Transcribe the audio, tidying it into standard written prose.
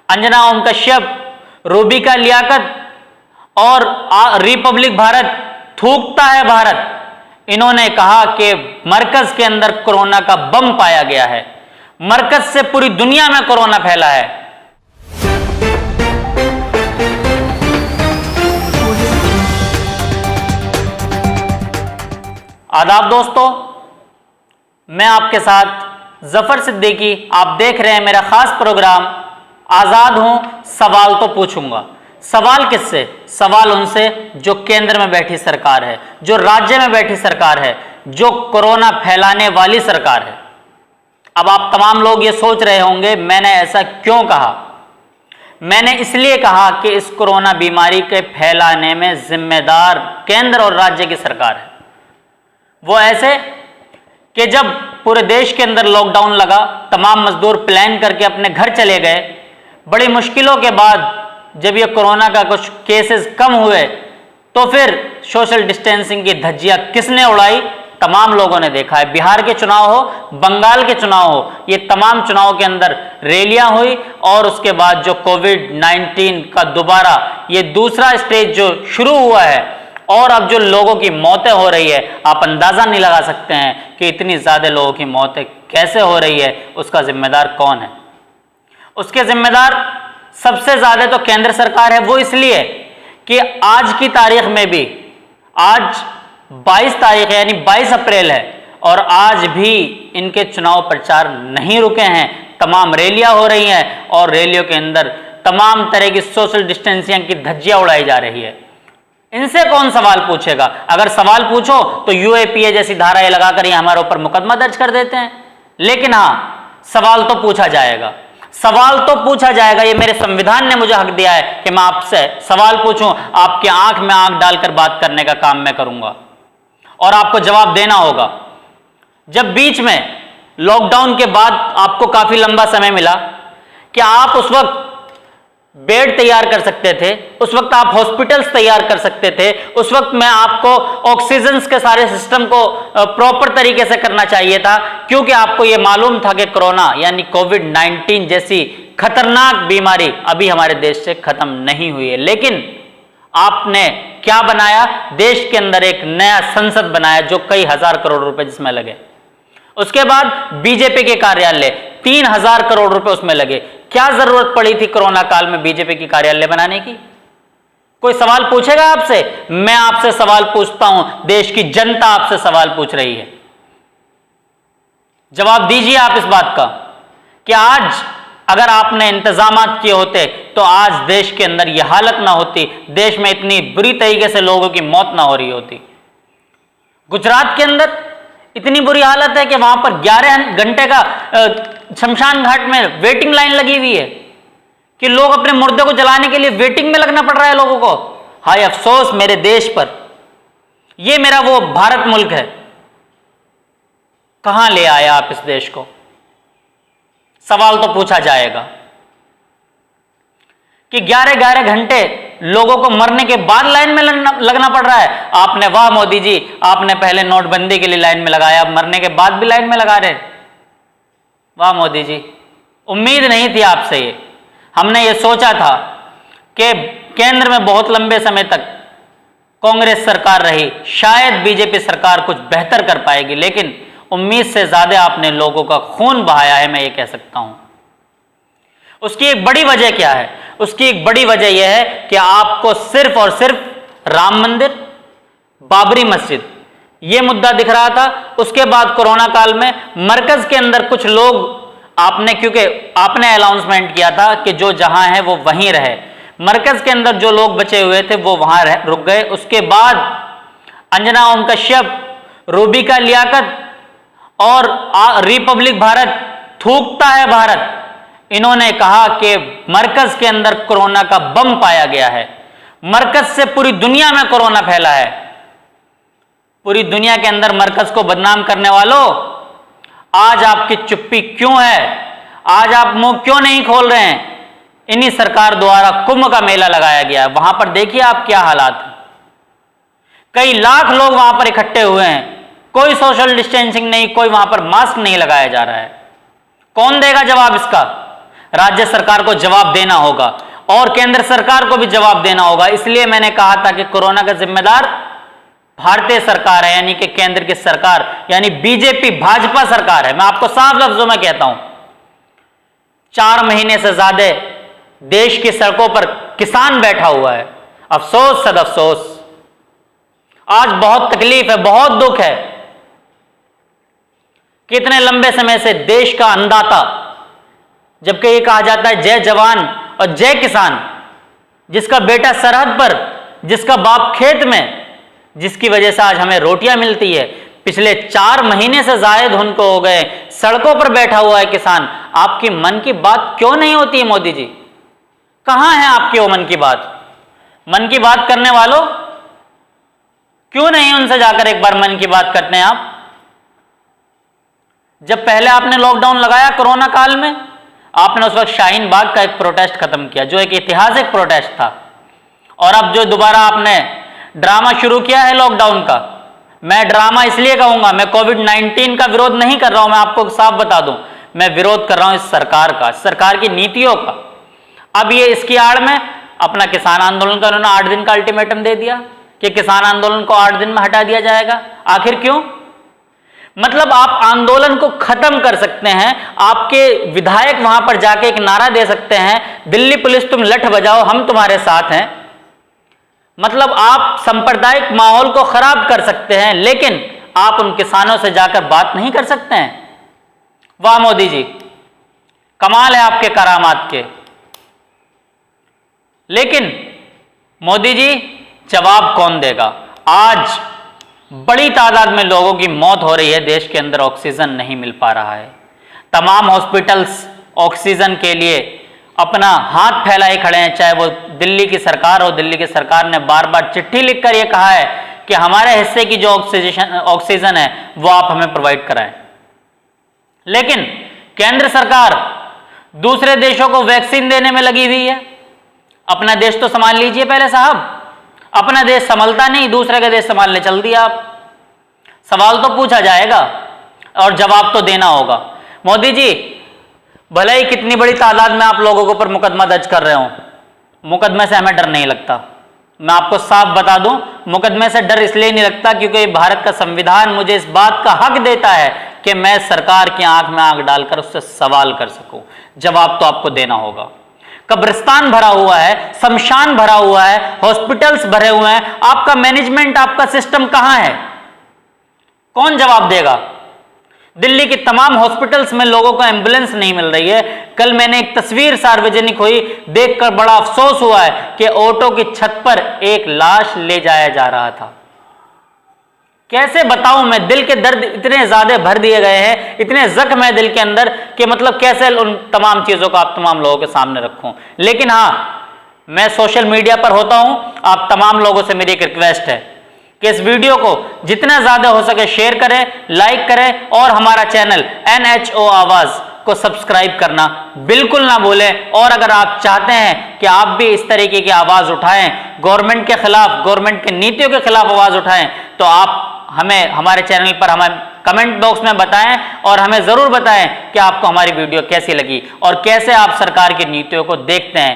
अंजना ओम कश्यप, रूबिका लियाकत और रिपब्लिक भारत, थूकता है भारत, इन्होंने कहा कि मरकज के अंदर कोरोना का बम पाया गया है, मरकज से पूरी दुनिया में कोरोना फैला है। आदाब दोस्तों, मैं आपके साथ जफर सिद्दीकी, आप देख रहे हैं मेरा खास प्रोग्राम आजाद हूं, सवाल तो पूछूंगा। सवाल किससे? सवाल उनसे जो केंद्र में बैठी सरकार है, जो राज्य में बैठी सरकार है, जो कोरोना फैलाने वाली सरकार है। अब आप तमाम लोग ये सोच रहे होंगे मैंने ऐसा क्यों कहा। मैंने इसलिए कहा कि इस कोरोना बीमारी के फैलाने में जिम्मेदार केंद्र और राज्य की सरकार है। वो ऐसे कि जब पूरे देश के अंदर लॉकडाउन लगा, तमाम मजदूर प्लान करके अपने घर चले गए। बड़ी मुश्किलों के बाद जब ये कोरोना का कुछ केसेस कम हुए तो फिर सोशल डिस्टेंसिंग की धज्जियां किसने उड़ाई? तमाम लोगों ने देखा है। बिहार के चुनाव हो, बंगाल के चुनाव हो, ये तमाम चुनाव के अंदर रैलियां हुई और उसके बाद जो कोविड-19 का दोबारा ये दूसरा स्टेज जो शुरू हुआ है और अब जो लोगों की मौतें हो रही है, आप अंदाजा नहीं लगा सकते हैं कि इतनी ज्यादा लोगों की मौतें कैसे हो रही है। उसका जिम्मेदार कौन है? उसके जिम्मेदार सबसे ज्यादा तो केंद्र सरकार है। वो इसलिए कि आज की तारीख में भी, आज 22 तारीख है यानी 22 अप्रैल है और आज भी इनके चुनाव प्रचार नहीं रुके हैं। तमाम रैलियां हो रही हैं और रैलियों के अंदर तमाम तरह की सोशल डिस्टेंसिंग की धज्जियां उड़ाई जा रही है। इनसे कौन सवाल पूछेगा? अगर सवाल पूछो तो यूएपीए जैसी धाराएं लगाकर ये हमारे ऊपर मुकदमा दर्ज कर देते हैं। लेकिन हाँ, सवाल तो पूछा जाएगा, सवाल तो पूछा जाएगा। ये मेरे संविधान ने मुझे हक दिया है कि मैं आपसे सवाल पूछूं, आपकी आंख में आंख डालकर बात करने का काम मैं करूंगा और आपको जवाब देना होगा। जब बीच में लॉकडाउन के बाद आपको काफी लंबा समय मिला कि आप उस वक्त बेड तैयार कर सकते थे, उस वक्त आप हॉस्पिटल्स तैयार कर सकते थे, उस वक्त मैं आपको ऑक्सीजन के सारे सिस्टम को प्रॉपर तरीके से करना चाहिए था, क्योंकि आपको यह मालूम था कि कोरोना यानी कोविड-19 जैसी खतरनाक बीमारी अभी हमारे देश से खत्म नहीं हुई है। लेकिन आपने क्या बनाया? देश के अंदर एक नया संसद बनाया जो कई हजार करोड़ रुपए जिसमें लगे। उसके बाद बीजेपी के कार्यालय 3000 करोड़ रुपए उसमें लगे। क्या जरूरत पड़ी थी कोरोना काल में बीजेपी की कार्यालय बनाने की? कोई सवाल पूछेगा आपसे? मैं आपसे सवाल पूछता हूं, देश की जनता आपसे सवाल पूछ रही है। जवाब दीजिए आप इस बात का कि आज अगर आपने इंतजामात किए होते तो आज देश के अंदर यह हालत ना होती, देश में इतनी बुरी तरीके से लोगों की मौत ना हो रही होती। गुजरात के अंदर इतनी बुरी हालत है कि वहां पर 11 घंटे का शमशान घाट में वेटिंग लाइन लगी हुई है कि लोग अपने मुर्दे को जलाने के लिए वेटिंग में लगना पड़ रहा है लोगों को। हाय अफसोस मेरे देश पर। यह मेरा वो भारत मुल्क है। कहां ले आया आप इस देश को? सवाल तो पूछा जाएगा कि 11-11 घंटे लोगों को मरने के बाद लाइन में लगना पड़ रहा है। आपने, वाह मोदी जी, आपने पहले नोटबंदी के लिए लाइन में लगाया, अब मरने के बाद भी लाइन में लगा रहे। वाह मोदी जी, उम्मीद नहीं थी आपसे ये। हमने ये सोचा था कि केंद्र में बहुत लंबे समय तक कांग्रेस सरकार रही, शायद बीजेपी सरकार कुछ बेहतर कर पाएगी, लेकिन उम्मीद से ज्यादा आपने लोगों का खून बहाया है, मैं ये कह सकता हूं। उसकी एक बड़ी वजह क्या है? उसकी एक बड़ी वजह यह है कि आपको सिर्फ और सिर्फ राम मंदिर, बाबरी मस्जिद, यह मुद्दा दिख रहा था। उसके बाद कोरोना काल में मरकज के अंदर कुछ लोग आपने, क्योंकि आपने अनाउंसमेंट किया था कि जो जहां है वो वहीं रहे, मरकज के अंदर जो लोग बचे हुए थे वो वहां रुक गए। उसके बाद अंजना ओम कश्यप, रूबिका लियाकत और रिपब्लिक भारत, थूकता है भारत, इन्होंने कहा कि मरकज के अंदर कोरोना का बम पाया गया है, मरकज से पूरी दुनिया में कोरोना फैला है। पूरी दुनिया के अंदर मरकज को बदनाम करने वालों, आज आपकी चुप्पी क्यों है? आज आप मुंह क्यों नहीं खोल रहे हैं? इन्हीं सरकार द्वारा कुंभ का मेला लगाया गया है, वहां पर देखिए आप क्या हालात है। कई लाख लोग वहां पर इकट्ठे हुए हैं, कोई सोशल डिस्टेंसिंग नहीं, कोई वहां पर मास्क नहीं लगाया जा रहा है। कौन देगा जवाब इसका? राज्य सरकार को जवाब देना होगा और केंद्र सरकार को भी जवाब देना होगा। इसलिए मैंने कहा था कि कोरोना का जिम्मेदार भारतीय सरकार है, यानी कि केंद्र की सरकार, यानी बीजेपी भाजपा सरकार है। मैं आपको साफ लफ्जों में कहता हूं, 4 महीने से ज्यादा देश की सड़कों पर किसान बैठा हुआ है। अफसोस सद अफसोस, आज बहुत तकलीफ है, बहुत दुख है। कितने लंबे समय से देश का अन्नदाता, जबकि ये कहा जाता है जय जवान और जय किसान, जिसका बेटा सरहद पर, जिसका बाप खेत में, जिसकी वजह से आज हमें रोटियां मिलती है, पिछले 4 महीने से जायद उनको हो गए, सड़कों पर बैठा हुआ है किसान। आपकी मन की बात क्यों नहीं होती है मोदी जी? कहां है आपकी वो मन की बात? मन की बात करने वालों, क्यों नहीं उनसे जाकर एक बार मन की बात करते हैं आप? जब पहले आपने लॉकडाउन लगाया कोरोना काल में, आपने उस वक्त शाहीन बाग का एक प्रोटेस्ट खत्म किया, जो एक ऐतिहासिक प्रोटेस्ट था। और अब जो दोबारा आपने ड्रामा शुरू किया है लॉकडाउन का, मैं ड्रामा इसलिए कहूंगा, मैं कोविड-19 का विरोध नहीं कर रहा हूं, मैं आपको साफ बता दूं, मैं विरोध कर रहा हूं इस सरकार का, सरकार की नीतियों का। अब ये इसकी आड़ में अपना किसान आंदोलन का उन्होंने 8 दिन का अल्टीमेटम दे दिया कि किसान आंदोलन को 8 दिन में हटा दिया जाएगा। आखिर क्यों? मतलब आप आंदोलन को खत्म कर सकते हैं, आपके विधायक वहां पर जाके एक नारा दे सकते हैं, दिल्ली पुलिस तुम लठ बजाओ, हम तुम्हारे साथ हैं। मतलब आप सांप्रदायिक माहौल को खराब कर सकते हैं, लेकिन आप उन किसानों से जाकर बात नहीं कर सकते हैं। वाह मोदी जी, कमाल है आपके करामात के। लेकिन मोदी जी, जवाब कौन देगा? आज बड़ी तादाद में लोगों की मौत हो रही है, देश के अंदर ऑक्सीजन नहीं मिल पा रहा है। तमाम हॉस्पिटल्स ऑक्सीजन के लिए अपना हाथ फैलाए खड़े हैं, चाहे वो दिल्ली की सरकार हो। दिल्ली की सरकार ने बार बार चिट्ठी लिखकर यह कहा है कि हमारे हिस्से की जो ऑक्सीजन है वो आप हमें प्रोवाइड कराएं। लेकिन केंद्र सरकार दूसरे देशों को वैक्सीन देने में लगी हुई है। अपना देश तो संभाल लीजिए पहले साहब। अपना देश संभलता नहीं, दूसरे का देश संभालने चल दिया आप। सवाल तो पूछा जाएगा और जवाब तो देना होगा। मोदी जी, भले ही कितनी बड़ी तादाद में आप लोगों के ऊपर मुकदमा दर्ज कर रहे हो, मुकदमे से हमें डर नहीं लगता। मैं आपको साफ बता दूं, मुकदमे से डर इसलिए नहीं लगता क्योंकि भारत का संविधान मुझे इस बात का हक देता है कि मैं सरकार की आंख में आंख डालकर उससे सवाल कर सकूं। जवाब तो आपको देना होगा। कब्रिस्तान भरा हुआ है, शमशान भरा हुआ है, हॉस्पिटल्स भरे हुए हैं, आपका मैनेजमेंट, आपका सिस्टम कहां है? कौन जवाब देगा? दिल्ली की तमाम हॉस्पिटल्स में लोगों को एम्बुलेंस नहीं मिल रही है। कल मैंने एक तस्वीर सार्वजनिक हुई, देखकर बड़ा अफसोस हुआ है कि ऑटो की छत पर एक लाश ले जाया जा रहा था। कैसे बताऊं मैं, दिल के दर्द इतने ज्यादा भर दिए गए हैं, इतने जख्म है दिल के अंदर कि मतलब कैसे उन तमाम चीजों को आप तमाम लोगों के सामने रखूं। लेकिन हाँ, मैं सोशल मीडिया पर होता हूं, आप तमाम लोगों से मेरी एक रिक्वेस्ट है कि इस वीडियो को जितना ज्यादा हो सके शेयर करें, लाइक करें और हमारा चैनल NHO आवाज को सब्सक्राइब करना बिल्कुल ना भूलें। और अगर आप चाहते हैं कि आप भी इस तरीके की आवाज उठाएं, गवर्नमेंट के खिलाफ, गवर्नमेंट की नीतियों के खिलाफ आवाज उठाएं, तो आप हमें हमारे चैनल पर हमें कमेंट बॉक्स में बताएं और हमें जरूर बताएं कि आपको हमारी वीडियो कैसी लगी और कैसे आप सरकार की नीतियों को देखते हैं।